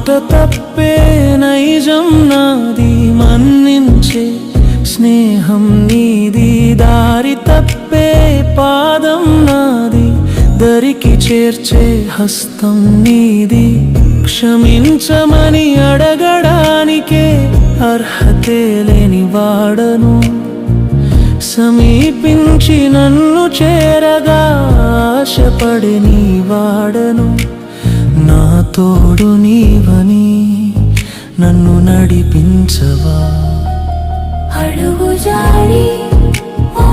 మాట తప్పే నైజం నాది, మన్నించే స్నేహం నీది, దారి తప్పే పాదం నాది, దరికి చేర్చే హస్తం నీది. క్షమించమని అడగడానికే అర్హతే లేని వాడను, సమీపించి నన్ను చేరగా ఆశపడి నీ వాడను. నా తోడు నీవని నన్ను నడిపించవా? అడుగు జాడి ఓ